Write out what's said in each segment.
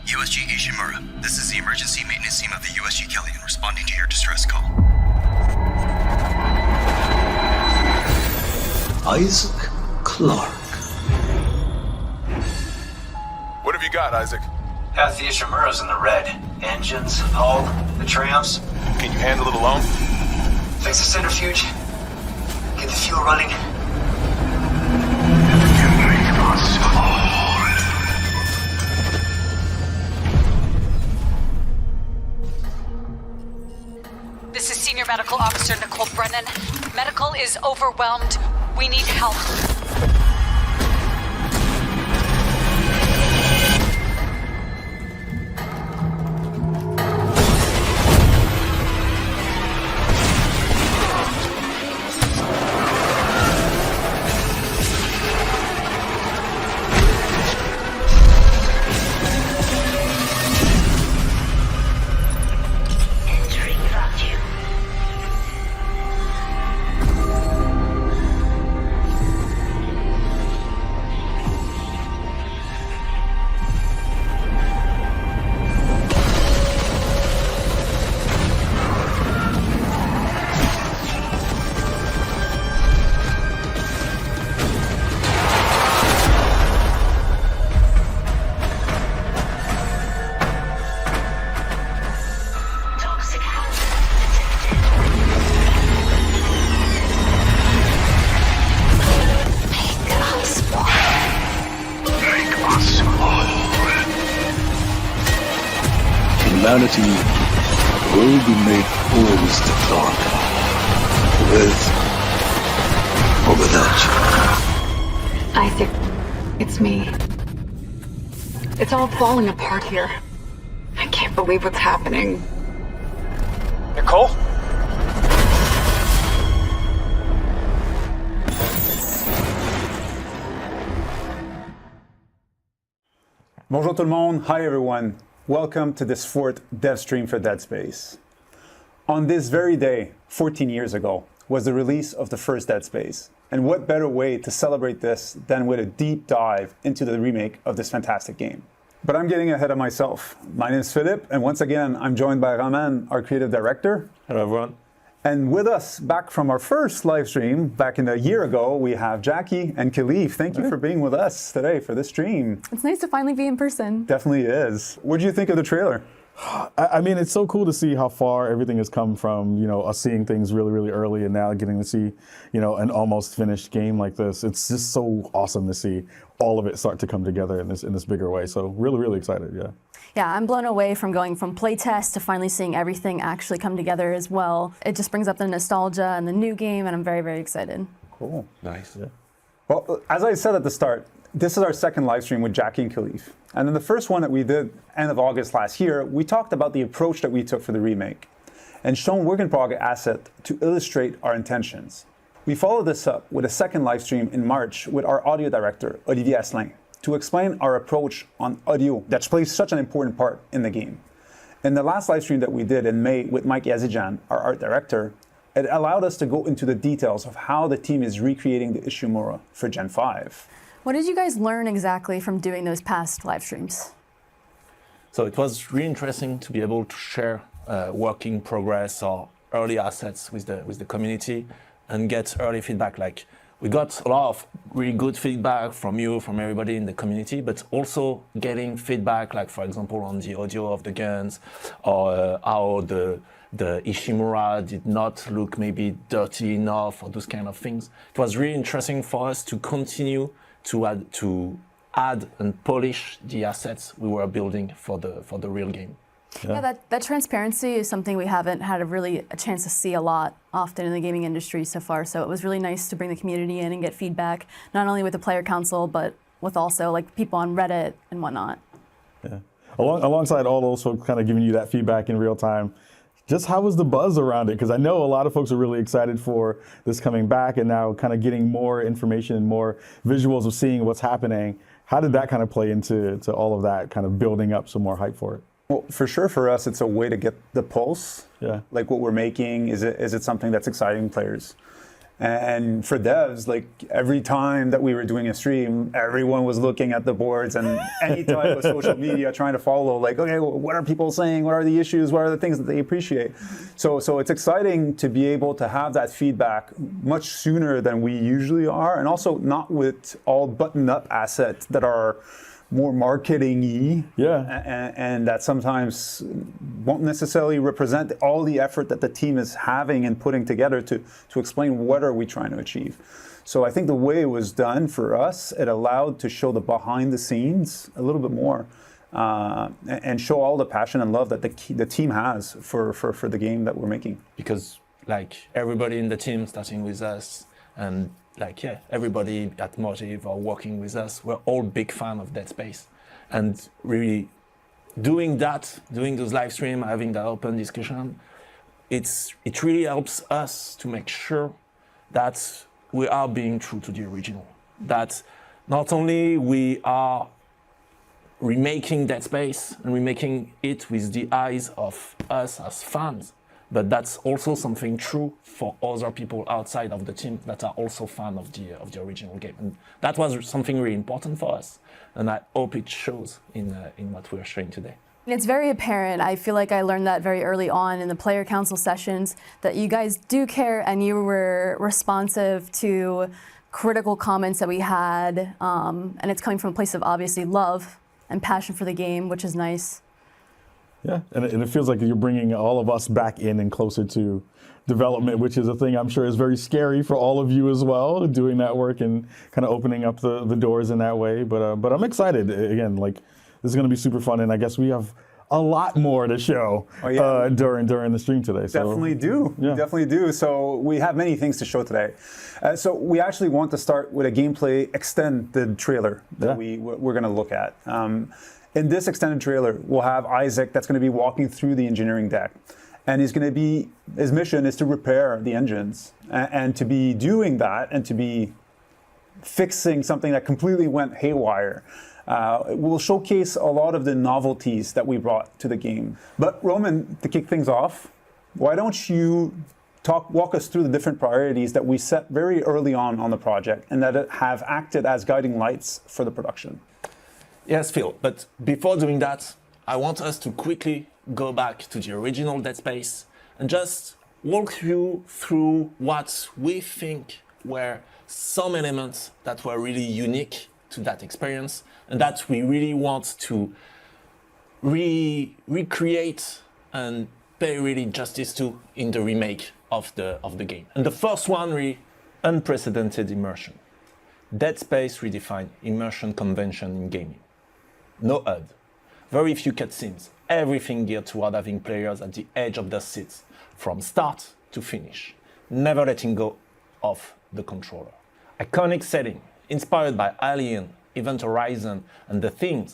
USG Ishimura, this is the emergency maintenance team of the USG Kellyan responding to your distress call. Isaac Clarke. What have you got, Isaac? Half the Ishimura's in the red. Engines, hull, the trams. Can you handle it alone? Fix the centrifuge. Get the fuel running. This is Senior Medical Officer Nicole Brennan. Medical is overwhelmed. We need help. Humanity will be made whole, Mr. Clarke. With or without you. Isaac, it's me. It's all falling apart here. I can't believe what's happening. Nicole? Bonjour tout le monde. Hi everyone. Welcome to this fourth dev stream for Dead Space. On this very day, 14 years ago, was the release of the first Dead Space. And what better way to celebrate this than with a deep dive into the remake of this fantastic game. But I'm getting ahead of myself. My name is Philip, and once again, I'm joined by Roman, our creative director. Hello everyone. And with us, back from our first live stream, back in a year ago, we have Jackie and Khalif. Thank you for being with us today for this stream. It's nice to finally be in person. Definitely is. What did you think of the trailer? I mean, it's so cool to see how far everything has come from, us seeing things really, really early and now getting to see, an almost finished game like this. It's just so awesome to see all of it start to come together in this bigger way. So really, really excited, yeah. Yeah, I'm blown away from going from playtest to finally seeing everything actually come together as well. It just brings up the nostalgia and the new game, and I'm very, very excited. Cool. Nice. Yeah. Well, as I said at the start, this is our second live stream with Jackie and Khalif. And in the first one that we did end of August last year, we talked about the approach that we took for the remake and shown work in progress asset to illustrate our intentions. We followed this up with a second live stream in March with our audio director, Olivier Asselin, to explain our approach on audio that plays such an important part in the game. In the last live stream that we did in May with Mike Yazijan, our art director, it allowed us to go into the details of how the team is recreating the Ishimura for Gen 5. What did you guys learn exactly from doing those past live streams? So it was really interesting to be able to share working progress or early assets with the community and get early feedback. Like, we got a lot of really good feedback from you, from everybody in the community, but also getting feedback, like for example on the audio of the guns, or how the Ishimura did not look maybe dirty enough, or those kind of things. It was really interesting for us to continue to add and polish the assets we were building for the real game. Yeah, that transparency is something we haven't had a chance to see a lot often in the gaming industry so far. So it was really nice to bring the community in and get feedback, not only with the player council, but with also like people on Reddit and whatnot. Yeah. Alongside all those folks kind of giving you that feedback in real time, just how was the buzz around it? Because I know a lot of folks are really excited for this coming back and now kind of getting more information and more visuals of seeing what's happening. How did that kind of play into all of that, kind of building up some more hype for it? Well, for sure for us, it's a way to get the pulse. Yeah. Like what we're making, is it something that's exciting players? And for devs, like every time that we were doing a stream, everyone was looking at the boards and any type of social media trying to follow, like, okay, well, what are people saying? What are the issues? What are the things that they appreciate? So it's exciting to be able to have that feedback much sooner than we usually are, and also not with all buttoned up assets that are more marketing-y, and that sometimes won't necessarily represent all the effort that the team is having and putting together to explain what are we trying to achieve. So I think the way it was done for us, it allowed to show the behind the scenes a little bit more, and show all the passion and love that the team has for the game that we're making. Because like everybody in the team, starting with us, and like, yeah, everybody at Motive or working with us, we're all big fan of Dead Space. And really doing those live stream, having that open discussion, it really helps us to make sure that we are being true to the original. That not only we are remaking Dead Space and remaking it with the eyes of us as fans, but that's also something true for other people outside of the team that are also fans of the original game. And that was something really important for us, and I hope it shows in what we're showing today. It's very apparent. I feel like I learned that very early on in the player council sessions, that you guys do care and you were responsive to critical comments that we had, and it's coming from a place of obviously love and passion for the game, which is nice. Yeah, and it feels like you're bringing all of us back in and closer to development, which is a thing I'm sure is very scary for all of you as well, doing that work and kind of opening up the doors in that way. But I'm excited. Again, like, this is going to be super fun, and I guess we have a lot more to show during the stream today. So, definitely do. Yeah. Definitely do. So we have many things to show today. So we actually want to start with a gameplay extended trailer that we're going to look at. In this extended trailer, we'll have Isaac that's going to be walking through the engineering deck. And his mission is to repair the engines. And to be doing that and to be fixing something that completely went haywire. We'll showcase a lot of the novelties that we brought to the game. But Roman, to kick things off, why don't you walk us through the different priorities that we set very early on the project and that have acted as guiding lights for the production? Yes, Phil, but before doing that, I want us to quickly go back to the original Dead Space and just walk you through what we think were some elements that were really unique to that experience and that we really want to recreate and pay really justice to in the remake of the game. And the first one, really unprecedented immersion. Dead Space redefined immersion convention in gaming. No HUD, very few cutscenes, everything geared toward having players at the edge of their seats from start to finish, never letting go of the controller. Iconic setting, inspired by Alien, Event Horizon, and The Thing,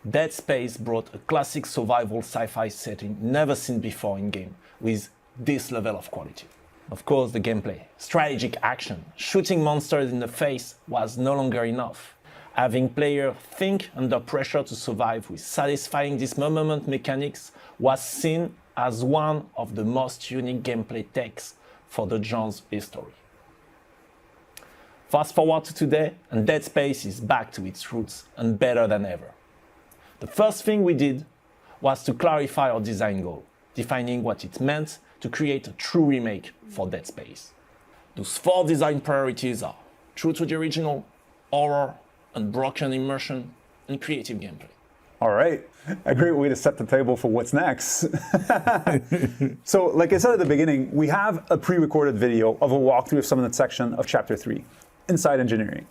Dead Space brought a classic survival sci-fi setting never seen before in game, with this level of quality. Of course, the gameplay, strategic action, shooting monsters in the face was no longer enough. Having players think under pressure to survive with satisfying dismemberment mechanics was seen as one of the most unique gameplay takes for the genre's history. Fast forward to today, and Dead Space is back to its roots and better than ever. The first thing we did was to clarify our design goal, defining what it meant to create a true remake for Dead Space. Those 4 design priorities are true to the original, horror, unbroken immersion, and creative gameplay. All right, a great way to set the table for what's next. So, like I said at the beginning, we have a pre-recorded video of a walkthrough of some of the section of Chapter 3, Inside Engineering.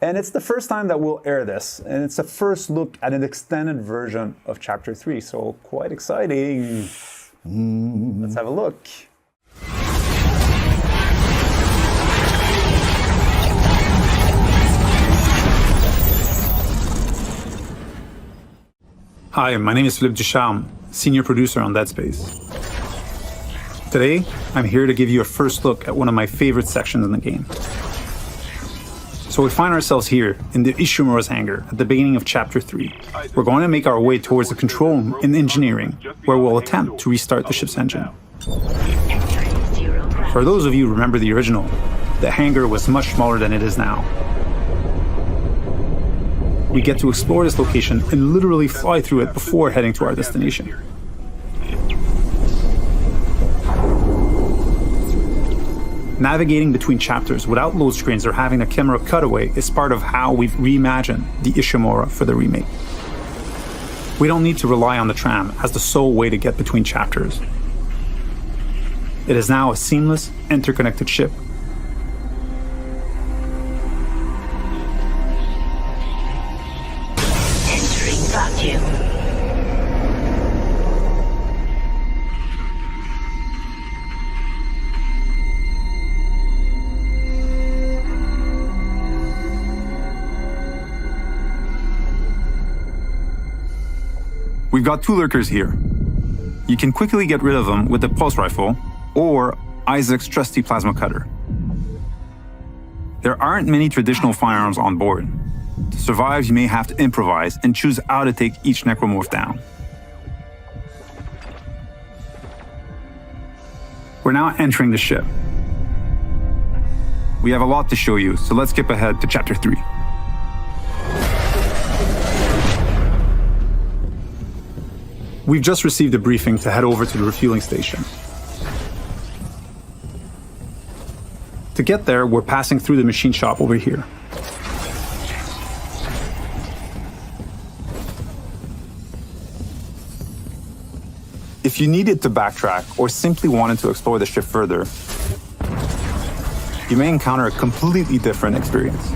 And it's the first time that we'll air this, and it's the first look at an extended version of Chapter 3, so quite exciting. Let's have a look. Hi, my name is Philippe Ducharme, senior producer on Dead Space. Today, I'm here to give you a first look at one of my favorite sections in the game. So we find ourselves here in the Ishimura's hangar at the beginning of Chapter 3. We're going to make our way towards the control room in engineering, where we'll attempt to restart the ship's engine. For those of you who remember the original, the hangar was much smaller than it is now. We get to explore this location and literally fly through it before heading to our destination. Navigating between chapters without load screens or having a camera cutaway is part of how we've reimagined the Ishimura for the remake. We don't need to rely on the tram as the sole way to get between chapters. It is now a seamless, interconnected ship. Entering vacuum. We've got two lurkers here. You can quickly get rid of them with the pulse rifle or Isaac's trusty plasma cutter. There aren't many traditional firearms on board. To survive, you may have to improvise and choose how to take each necromorph down. We're now entering the ship. We have a lot to show you, so let's skip ahead to Chapter 3. We've just received a briefing to head over to the refueling station. To get there, we're passing through the machine shop over here. If you needed to backtrack or simply wanted to explore the ship further, you may encounter a completely different experience.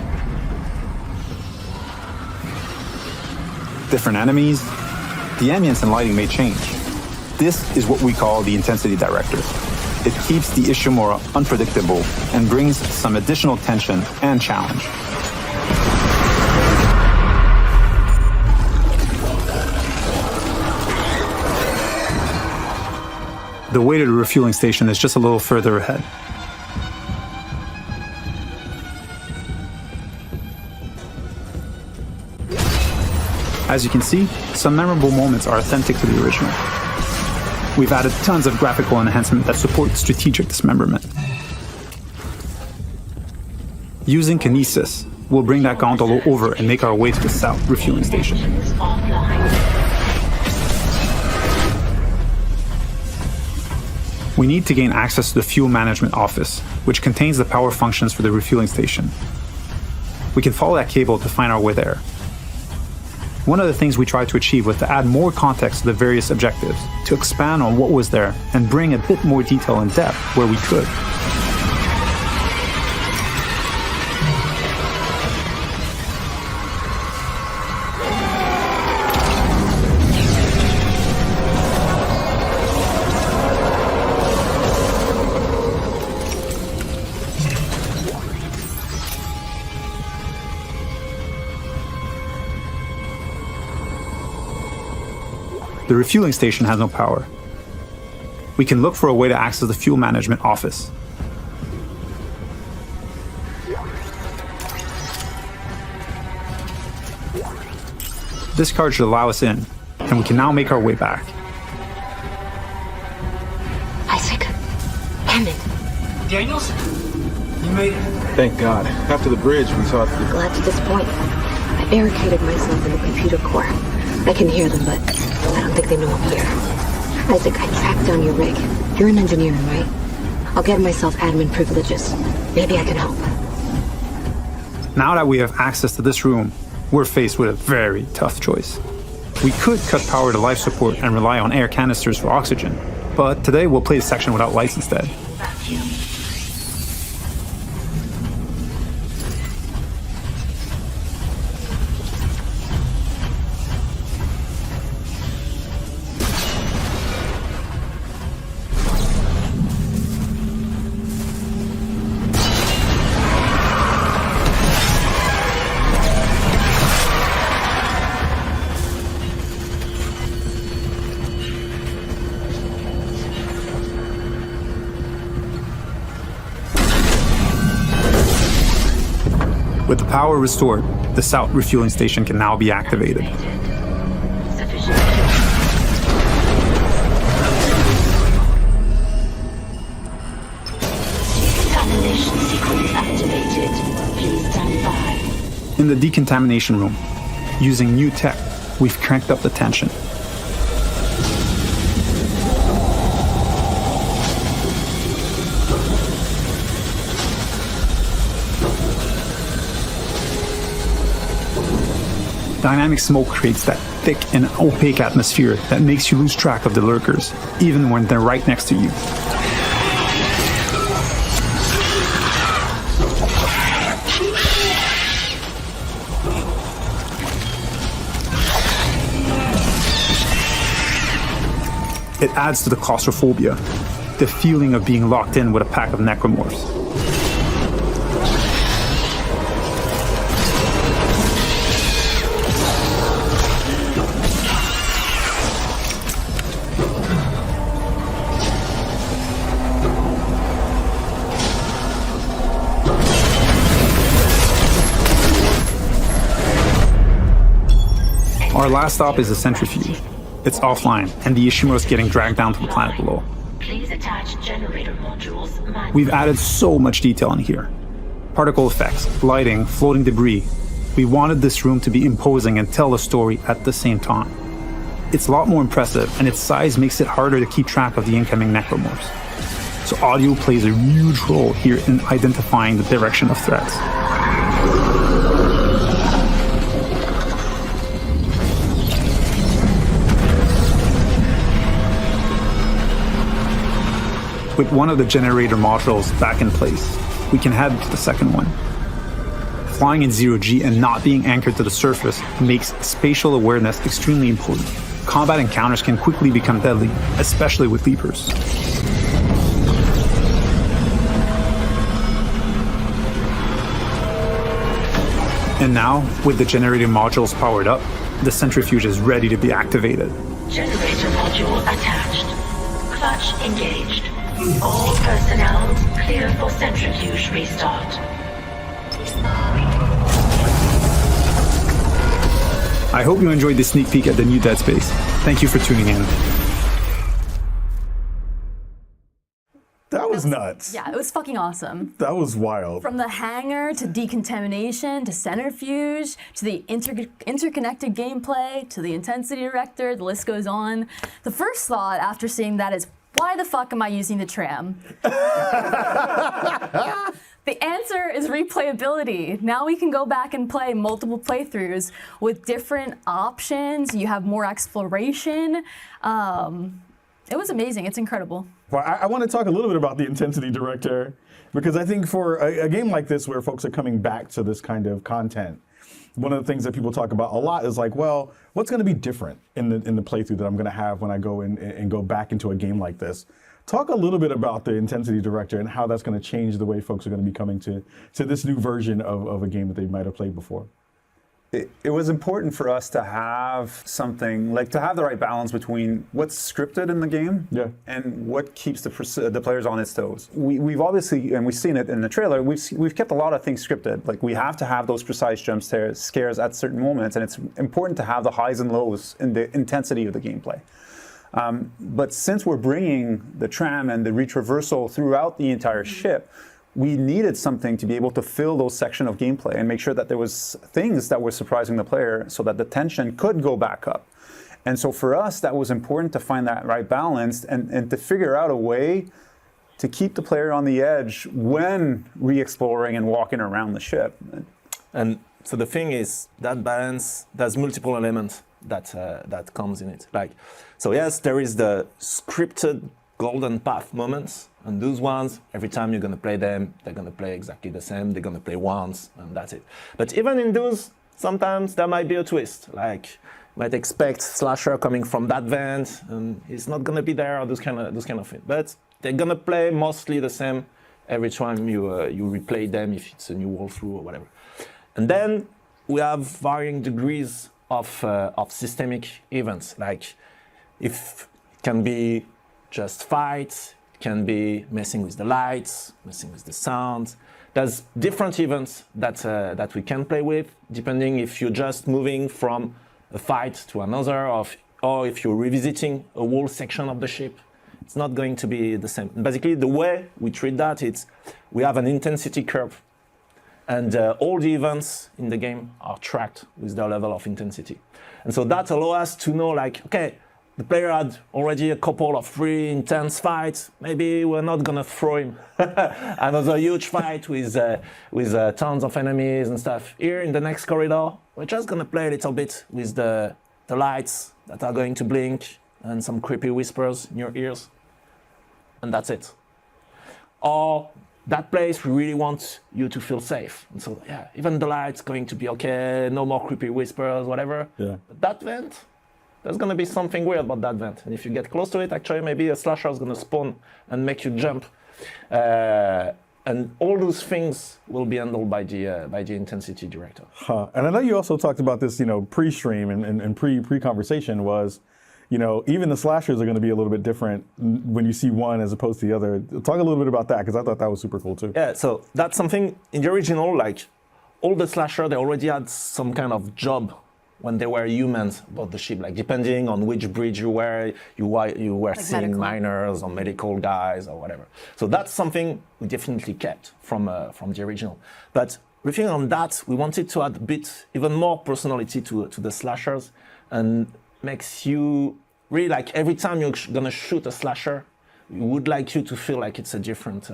Different enemies, the ambience and lighting may change. This is what we call the intensity director. It keeps the Ishimura unpredictable and brings some additional tension and challenge. The way to the refueling station is just a little further ahead. As you can see, some memorable moments are authentic to the original. We've added tons of graphical enhancement that support strategic dismemberment. Using kinesis, we'll bring that gondola over and make our way to the south refueling station. We need to gain access to the fuel management office, which contains the power functions for the refueling station. We can follow that cable to find our way there. One of the things we tried to achieve was to add more context to the various objectives, to expand on what was there and bring a bit more detail and depth where we could. The refueling station has no power. We can look for a way to access the fuel management office. This card should allow us in, and we can now make our way back. Isaac. Hammond. Daniels? You made it. Thank God. After the bridge, we thought... Glad to disappoint. I barricaded myself in the computer core. I can hear them, but I don't think they know I'm here. Isaac, I tracked down your rig. You're an engineer, right? I'll get myself admin privileges. Maybe I can help. Now that we have access to this room, we're faced with a very tough choice. We could cut power to life support and rely on air canisters for oxygen, but today we'll play the section without lights instead. With the power restored, the south refueling station can now be activated. Detonation sequence In the decontamination room, using new tech, we've cranked up the tension. Dynamic smoke creates that thick and opaque atmosphere that makes you lose track of the lurkers, even when they're right next to you. It adds to the claustrophobia, the feeling of being locked in with a pack of necromorphs. Our last stop is a centrifuge. It's offline, and the Ishimura is getting dragged down to the planet below. Please attach generator modules manually. We've added so much detail in here. Particle effects, lighting, floating debris. We wanted this room to be imposing and tell a story at the same time. It's a lot more impressive, and its size makes it harder to keep track of the incoming necromorphs. So audio plays a huge role here in identifying the direction of threats. With one of the generator modules back in place, we can head to the second one. Flying in zero-G and not being anchored to the surface makes spatial awareness extremely important. Combat encounters can quickly become deadly, especially with leapers. And now, with the generator modules powered up, the centrifuge is ready to be activated. Generator module attached. Clutch engaged. All personnel clear for centrifuge restart. I hope you enjoyed this sneak peek at the new Dead Space. Thank you for tuning in. That was nuts. Yeah, it was fucking awesome. That was wild. From the hangar to decontamination to centrifuge to the interconnected gameplay to the intensity director, the list goes on. The first thought after seeing that is, why the fuck am I using the tram? The answer is replayability. Now we can go back and play multiple playthroughs with different options. You have more exploration. It was amazing. It's incredible. Well, I want to talk a little bit about the intensity director, because I think for a game like this where folks are coming back to this kind of content, one of the things that people talk about a lot is like, well, what's going to be different in the playthrough that I'm going to have when I go in and go back into a game like this? Talk a little bit about the intensity director and how that's going to change the way folks are going to be coming to this new version of a game that they might have played before. It was important for us to have something, like to have the right balance between what's scripted in the game and what keeps the players on its toes. We've obviously, and we've seen it in the trailer, we've kept a lot of things scripted. Like we have to have those precise jump scares at certain moments, and it's important to have the highs and lows in the intensity of the gameplay. But since we're bringing the tram and the retraversal throughout the entire ship, we needed something to be able to fill those sections of gameplay and make sure that there was things that were surprising the player so that the tension could go back up. And so for us, that was important to find that right balance and to figure out a way to keep the player on the edge when re-exploring and walking around the ship. And so the thing is, that balance, there's multiple elements that comes in it. Like, so yes, there is the scripted golden path moments, and those ones, every time you're going to play them, they're going to play exactly the same. They're going to play once, and that's it. But even in those, sometimes there might be a twist. Like, you might expect slasher coming from that vent, and it's not going to be there, or those kind of things. But they're going to play mostly the same every time you replay them, if it's a new walkthrough or whatever. And then we have varying degrees of systemic events. Like, if it can be just fights, it can be messing with the lights, messing with the sound. There's different events that we can play with, depending if you're just moving from a fight to another, or if you're revisiting a whole section of the ship. It's not going to be the same. Basically, the way we treat that is we have an intensity curve. And all the events in the game are tracked with their level of intensity. And so that allows us to know, like, okay, the player had already a couple of really intense fights. Maybe we're not gonna throw him another huge fight with tons of enemies and stuff. Here in the next corridor, we're just gonna play a little bit with the lights that are going to blink and some creepy whispers in your ears, and that's it. Or that place, we really want you to feel safe. And so, yeah, even the light's going to be okay, no more creepy whispers, whatever. Yeah. But that vent, there's going to be something weird about that vent. And if you get close to it, actually, maybe a slasher is going to spawn and make you jump. And all those things will be handled by the intensity director. Huh. And I know you also talked about this, pre-stream and pre-conversation was, even the slashers are going to be a little bit different when you see one as opposed to the other. Talk a little bit about that, because I thought that was super cool too. Yeah, so that's something in the original, like all the slasher, they already had some kind of job when they were humans about the ship, like depending on which bridge you were like seeing medical miners or medical guys or whatever. So that's something we definitely kept from the original. But riffing on that, we wanted to add a bit, even more personality to the slashers, and makes you really, like, every time you're gonna shoot a slasher, we would like you to feel like it's a different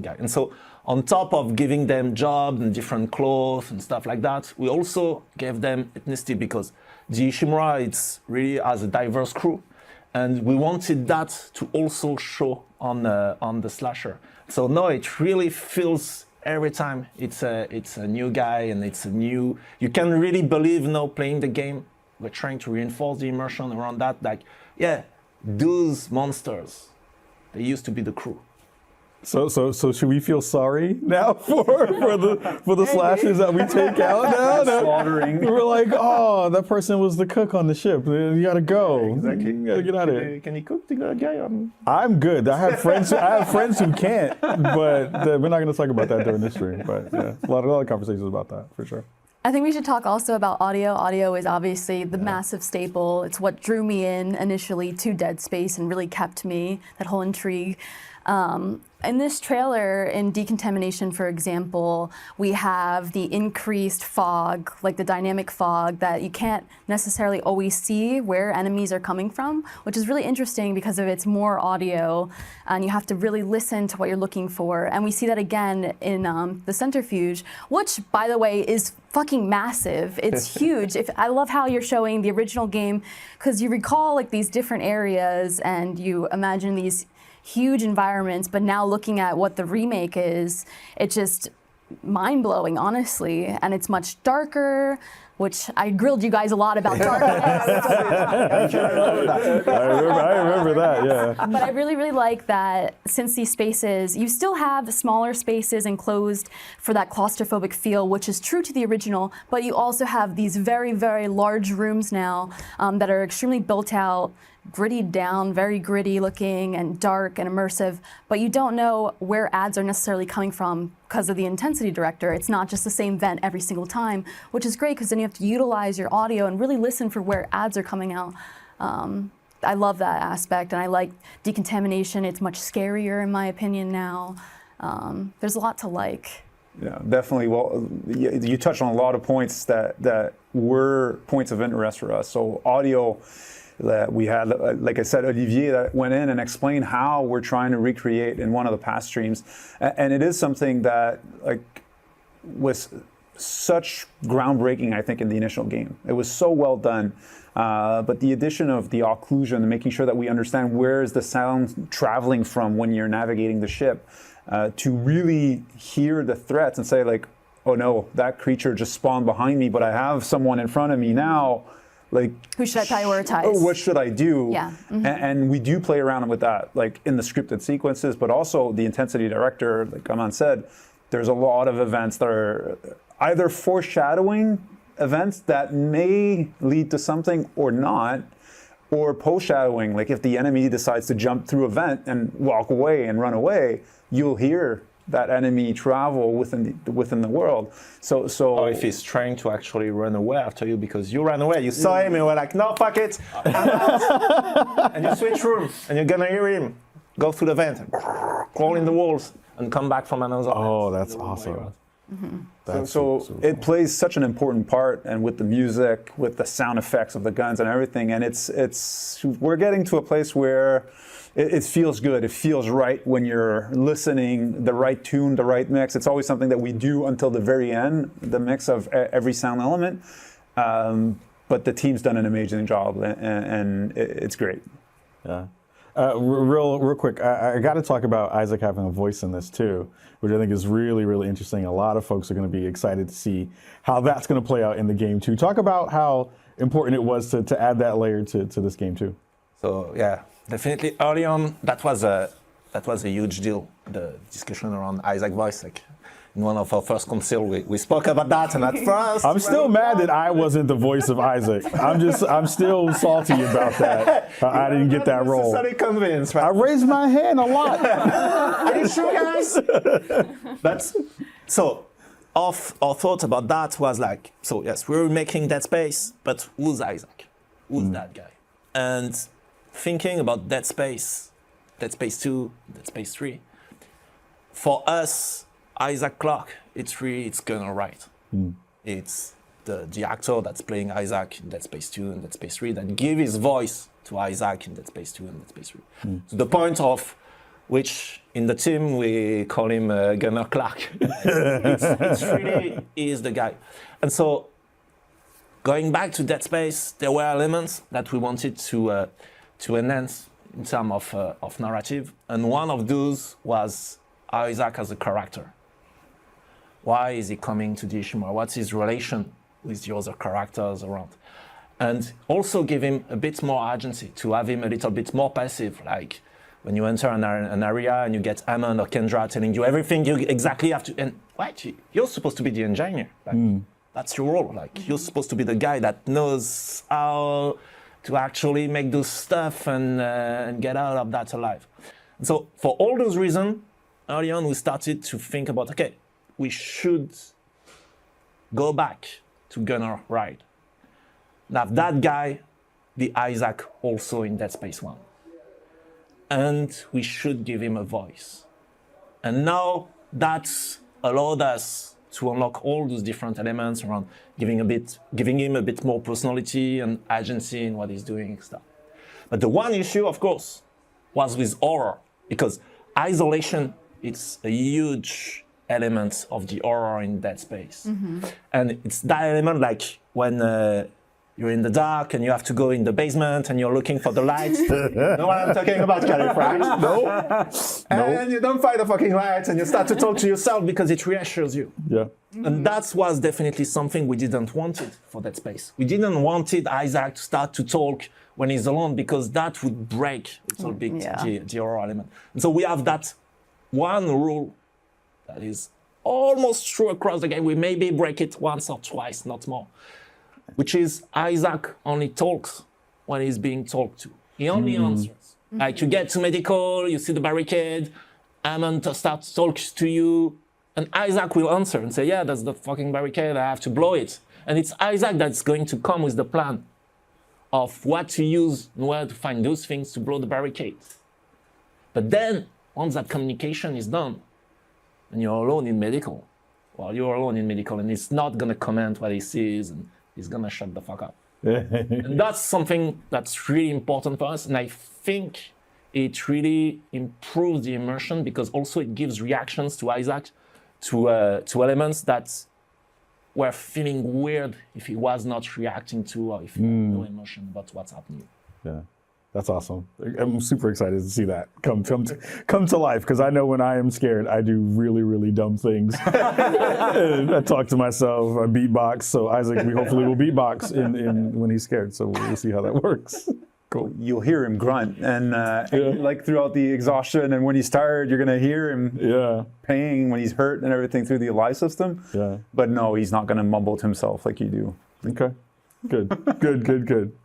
guy. And so on top of giving them jobs and different clothes and stuff like that, we also gave them ethnicity, because the Ishimura, it's really has a diverse crew, and we wanted that to also show on the slasher. So now it really feels every time it's a new guy, and it's a new, you can really believe now playing the game. We're trying to reinforce the immersion around that, like, yeah, those monsters, they used to be the crew. So should we feel sorry now for the slashes that we take out now? Slaughtering. We're like, oh, that person was the cook on the ship. You gotta go. Exactly. You gotta get out of here. Can you cook the guy? I'm good. I have friends who can't, but we're not gonna talk about that during this stream. But yeah, a lot of conversations about that for sure. I think we should talk also about audio. Audio is obviously the massive staple. It's what drew me in initially to Dead Space and really kept me, that whole intrigue. In this trailer, in Decontamination, for example, we have the increased fog, like the dynamic fog, that you can't necessarily always see where enemies are coming from, which is really interesting because of its more audio, and you have to really listen to what you're looking for. And we see that again in the Centrifuge, which, by the way, is fucking massive. It's huge. I love how you're showing the original game, because you recall like these different areas and you imagine these huge environments, but now looking at what the remake is, it's just mind-blowing, honestly. And it's much darker, which I grilled you guys a lot about darkness. I remember that, yeah. But I really, really like that since these spaces, you still have smaller spaces enclosed for that claustrophobic feel, which is true to the original, but you also have these very, very large rooms now that are extremely built out, grittied down, very gritty looking and dark and immersive, but you don't know where ads are necessarily coming from because of the intensity director. It's not just the same vent every single time, which is great because then you have to utilize your audio and really listen for where ads are coming out. I love that aspect, and I like Decontamination. It's much scarier in my opinion now. There's a lot to like. Yeah, definitely. Well, you touched on a lot of points that were points of interest for us. So audio, that we had, like I said, Olivier that went in and explained how we're trying to recreate in one of the past streams. And it is something that was such groundbreaking, I think, in the initial game. It was so well done. But the addition of the occlusion and making sure that we understand where is the sound traveling from when you're navigating the ship, to really hear the threats and say like, oh no, that creature just spawned behind me, but I have someone in front of me now. Like, who should I prioritize? What should I do? Yeah. Mm-hmm. And we do play around with that, like in the scripted sequences, but also the intensity director, like Aman said, there's a lot of events that are either foreshadowing events that may lead to something or not, or post-shadowing. Like if the enemy decides to jump through a vent and walk away and run away, you'll hear that enemy travel within the world. So or if he's trying to actually run away after you because you ran away, you saw him and you were like, no, fuck it, I'm out. And you switch room and you're gonna hear him go through the vent, crawl in the walls, and come back from another. Oh, that's awesome. So it plays such an important part, and with the music, with the sound effects of the guns and everything, and we're getting to a place where it feels good. It feels right when you're listening, the right tune, the right mix. It's always something that we do until the very end, the mix of every sound element. But the team's done an amazing job, and it's great. Yeah. Real quick, I got to talk about Isaac having a voice in this too, which I think is really, really interesting. A lot of folks are going to be excited to see how that's going to play out in the game too. Talk about how important it was to add that layer to this game too. So yeah, definitely early on, that was a huge deal. The discussion around Isaac voice, like in one of our first council, we spoke about that, and at first I'm still mad that I wasn't the voice of Isaac. I'm still salty about that. I didn't get that role. Necessarily convinced, right? I raised my hand a lot. Are you sure, guys? But so our thought about that was like, so yes, we were making Dead Space, but who's Isaac? Who's that guy? And thinking about Dead Space 2, Dead Space 3, for us, Isaac Clarke, it's Gunnar Wright. It's the actor that's playing Isaac in Dead Space 2 and Dead Space 3 that give his voice to Isaac in Dead Space 2 and Dead Space 3. To the point of which in the team we call him Gunnar Clarke. It's really is the guy. And so going back to Dead Space, there were elements that we wanted to enhance in terms of narrative, and one of those was Isaac as a character. Why is he coming to the Ishimura? What's his relation with the other characters around? And also give him a bit more agency, to have him a little bit more passive, like when you enter an area and you get Hammond or Kendra telling you everything you exactly have to, and what? You're supposed to be the engineer. Like, that's your role. Like, you're supposed to be the guy that knows how to actually make those stuff and get out of that alive. And so for all those reasons, early on we started to think about, okay, we should go back to Gunnar Wright. Now that guy, the Isaac also in Dead Space 1. And we should give him a voice. And now that's allowed us to unlock all those different elements around giving him a bit more personality and agency in what he's doing and stuff. But the one issue, of course, was with horror, because isolation, it's a huge element of the horror in Dead Space. And it's that element like when you're in the dark and you have to go in the basement and you're looking for the lights. Know what I'm talking about, Caliph, right? No? And you don't find the fucking lights and you start to talk to yourself because it reassures you. Yeah. And that was definitely something we didn't want it for Dead Space. We didn't want Isaac to start to talk when he's alone, because that would break a little bit the horror element. And so we have that one rule that is almost true across the game. We maybe break it once or twice, not more, which is Isaac only talks when he's being talked to. He only answers. Like, you get to medical, you see the barricade, Hammond starts to talk to you, and Isaac will answer and say, yeah, that's the fucking barricade, I have to blow it. And it's Isaac that's going to come with the plan of what to use and where to find those things to blow the barricade. But then, once that communication is done, and you're alone in medical, and he's not gonna comment what he sees, and he's gonna shut the fuck up. And that's something that's really important for us, and I think it really improves the immersion, because also it gives reactions to Isaac to elements that were feeling weird if he was not reacting to, or if he had no emotion about what's happening. Yeah. That's awesome. I'm super excited to see that come to life, because I know when I am scared, I do really, really dumb things. I talk to myself, I beatbox. So Isaac, we hopefully will beatbox in when he's scared. So we'll see how that works. Cool. You'll hear him grunt, and like throughout the exhaustion, and when he's tired, you're gonna hear him paying when he's hurt and everything through the Alive system. Yeah. But no, he's not gonna mumble to himself like you do. Okay. Good.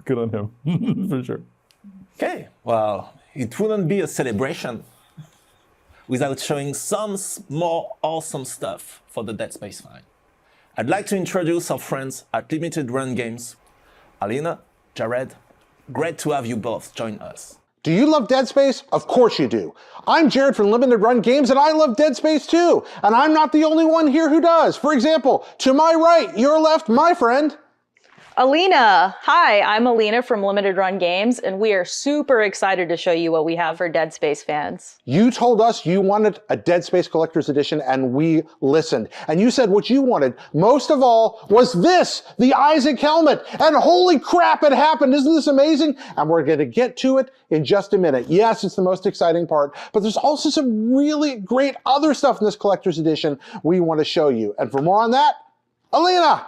Good on him for sure. Okay, well, it wouldn't be a celebration without showing some more awesome stuff for the Dead Space fan. I'd like to introduce our friends at Limited Run Games. Alina, Jared, great to have you both join us. Do you love Dead Space? Of course you do. I'm Jared from Limited Run Games, and I love Dead Space too. And I'm not the only one here who does. For example, to my right, your left, my friend. Alina. Hi, I'm Alina from Limited Run Games, and we are super excited to show you what we have for Dead Space fans. You told us you wanted a Dead Space Collector's Edition, and we listened. And you said what you wanted, most of all, was this, the Isaac helmet. And holy crap, it happened. Isn't this amazing? And we're going to get to it in just a minute. Yes, it's the most exciting part, but there's also some really great other stuff in this Collector's Edition we want to show you. And for more on that, Alina!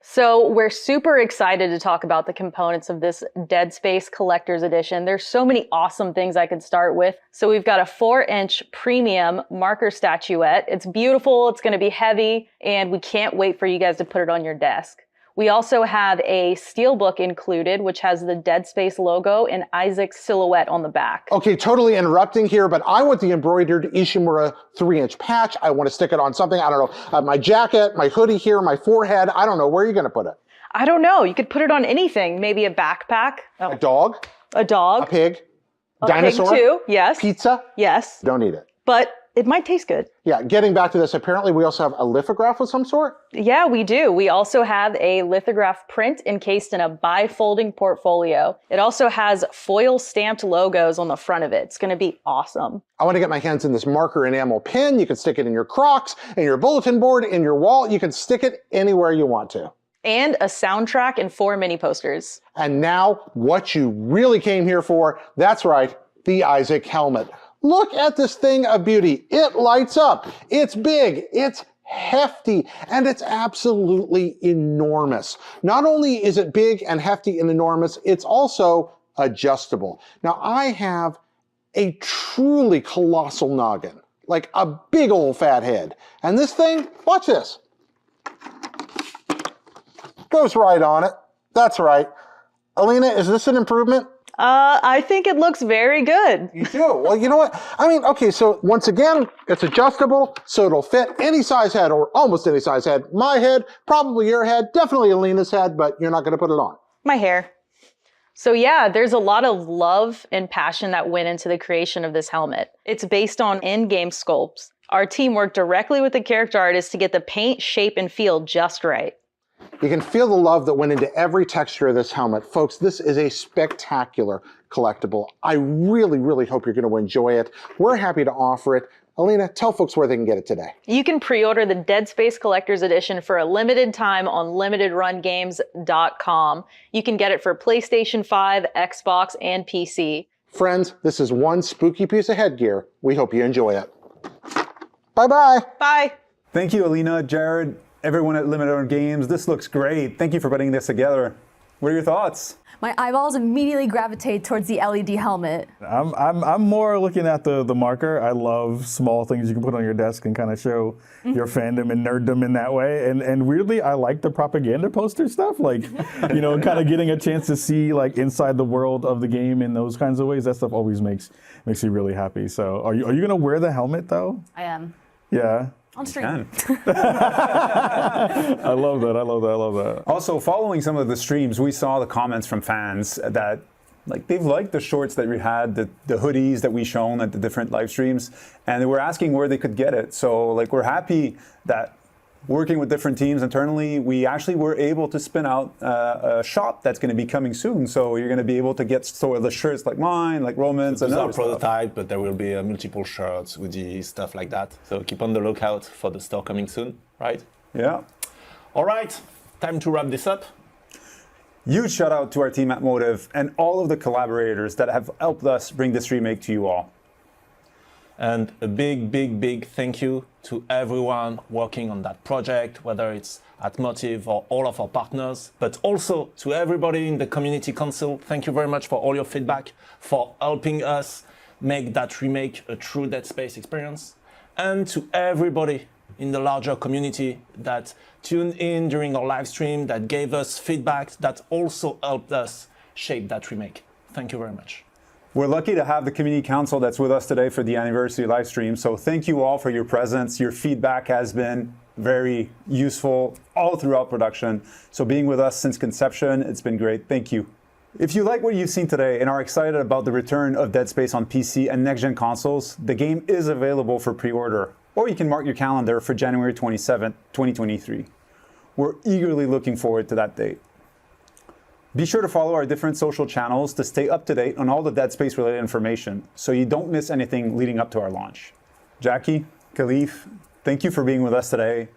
So we're super excited to talk about the components of this Dead Space Collector's Edition. There's so many awesome things I could start with. So we've got a 4-inch premium marker statuette. It's beautiful, it's going to be heavy, and we can't wait for you guys to put it on your desk. We also have a steelbook included, which has the Dead Space logo and Isaac's silhouette on the back. Okay, totally interrupting here, but I want the embroidered Ishimura 3-inch patch. I want to stick it on something, I don't know, my jacket, my hoodie here, my forehead. I don't know. Where are you going to put it? I don't know. You could put it on anything. Maybe a backpack. Oh. A dog? A dog. A pig? A dinosaur? pig too, yes. Pizza? Yes. Don't eat it. But it might taste good. Yeah, getting back to this, apparently we also have a lithograph of some sort? Yeah, we do. We also have a lithograph print encased in a bifolding portfolio. It also has foil stamped logos on the front of it. It's going to be awesome. I want to get my hands in this marker enamel pin. You can stick it in your Crocs, in your bulletin board, in your wall. You can stick it anywhere you want to. And a soundtrack and 4 mini posters. And now, what you really came here for, that's right, the Isaac helmet. Look at this thing of beauty. It lights up. It's big. It's hefty. And it's absolutely enormous. Not only is it big and hefty and enormous, it's also adjustable. Now, I have a truly colossal noggin, like a big old fat head. And this thing, watch this. Goes right on it. That's right. Alina, is this an improvement? I think it looks very good. You do? Well, you know what? I mean, okay, so once again, it's adjustable, so it'll fit any size head or almost any size head. My head, probably your head, definitely Alina's head, but you're not going to put it on. My hair. So yeah, there's a lot of love and passion that went into the creation of this helmet. It's based on in-game sculpts. Our team worked directly with the character artist to get the paint, shape, and feel just right. You can feel the love that went into every texture of this helmet. Folks, this is a spectacular collectible. I really, really hope you're going to enjoy it. We're happy to offer it. Alina, tell folks where they can get it today. You can pre-order the Dead Space Collector's Edition for a limited time on limitedrungames.com. You can get it for PlayStation 5, Xbox, and PC. Friends, this is one spooky piece of headgear. We hope you enjoy it. Bye-bye. Bye. Thank you, Alina, Jared, everyone at Limited Run Games. This looks great. Thank you for putting this together. What are your thoughts? My eyeballs immediately gravitate towards the LED helmet. I'm more looking at the marker. I love small things you can put on your desk and kind of show your fandom and nerddom in that way. And weirdly, I like the propaganda poster stuff. Like, you know, kind of getting a chance to see like inside the world of the game in those kinds of ways. That stuff always makes me really happy. So are you gonna wear the helmet though? I am. Yeah. On stream. I love that. I love that. I love that. Also, following some of the streams, we saw the comments from fans that like they've liked the shorts that we had, the hoodies that we shown at the different live streams, and they were asking where they could get it. So like we're happy that working with different teams internally, we actually were able to spin out a shop that's going to be coming soon. So you're going to be able to get the shirts like mine, like Roman's, so and other stuff. Prototype, but there will be multiple shirts, hoodies, stuff like that. So keep on the lookout for the store coming soon, right? Yeah. All right, time to wrap this up. Huge shout out to our team at Motive and all of the collaborators that have helped us bring this remake to you all. And a big, big, big thank you to everyone working on that project, whether it's at Motive or all of our partners, but also to everybody in the Community Council. Thank you very much for all your feedback, for helping us make that remake a true Dead Space experience. And to everybody in the larger community that tuned in during our live stream, that gave us feedback, that also helped us shape that remake. Thank you very much. We're lucky to have the Community Council that's with us today for the anniversary live stream. So thank you all for your presence. Your feedback has been very useful all throughout production. So being with us since conception, it's been great. Thank you. If you like what you've seen today and are excited about the return of Dead Space on PC and next-gen consoles, the game is available for pre-order, or you can mark your calendar for January 27th, 2023. We're eagerly looking forward to that date. Be sure to follow our different social channels to stay up to date on all the Dead Space related information so you don't miss anything leading up to our launch. Jackie, Khalif, thank you for being with us today.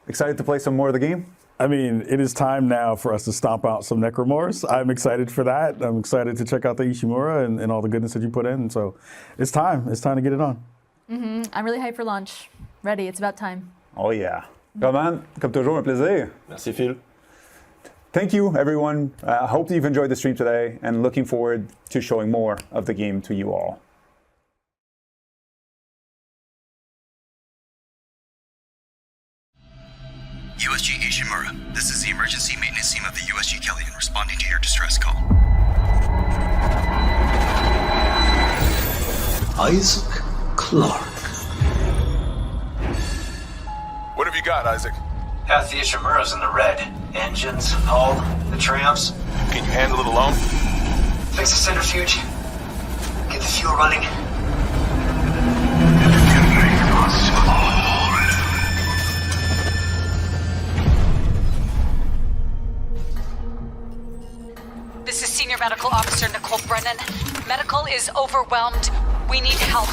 Excited to play some more of the game? I mean, it is time now for us to stomp out some Necromorphs. I'm excited for that. I'm excited to check out the Ishimura and all the goodness that you put in. So it's time. It's time to get it on. I'm really hyped for launch. Ready. It's about time. Oh yeah. Roman, comme toujours, un plaisir. Merci, Phil. Thank you, everyone. I hope you've enjoyed the stream today and looking forward to showing more of the game to you all. USG Ishimura, this is the emergency maintenance team of the USG Kellyan responding to your distress call. Isaac Clarke. What have you got, Isaac? Half the Ishimura's in the red. Engines, hull, the trams. Can you handle it alone? Fix the centrifuge. Get the fuel running. This is Senior Medical Officer Nicole Brennan. Medical is overwhelmed. We need help.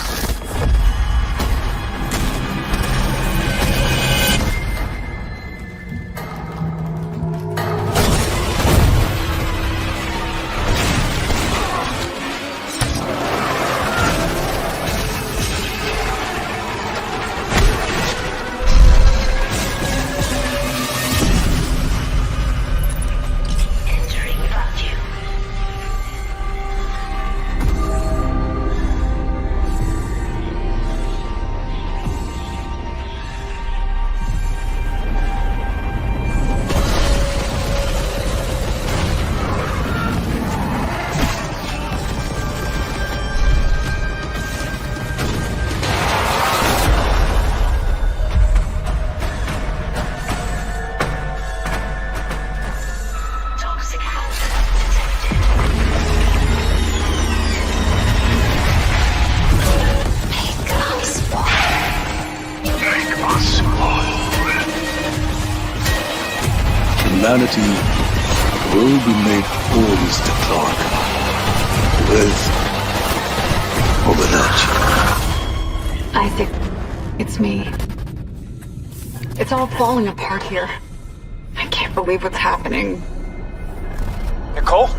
Humanity will be made whole, Mr. Clarke. With or without you. Isaac, it's me. It's all falling apart here. I can't believe what's happening. Nicole?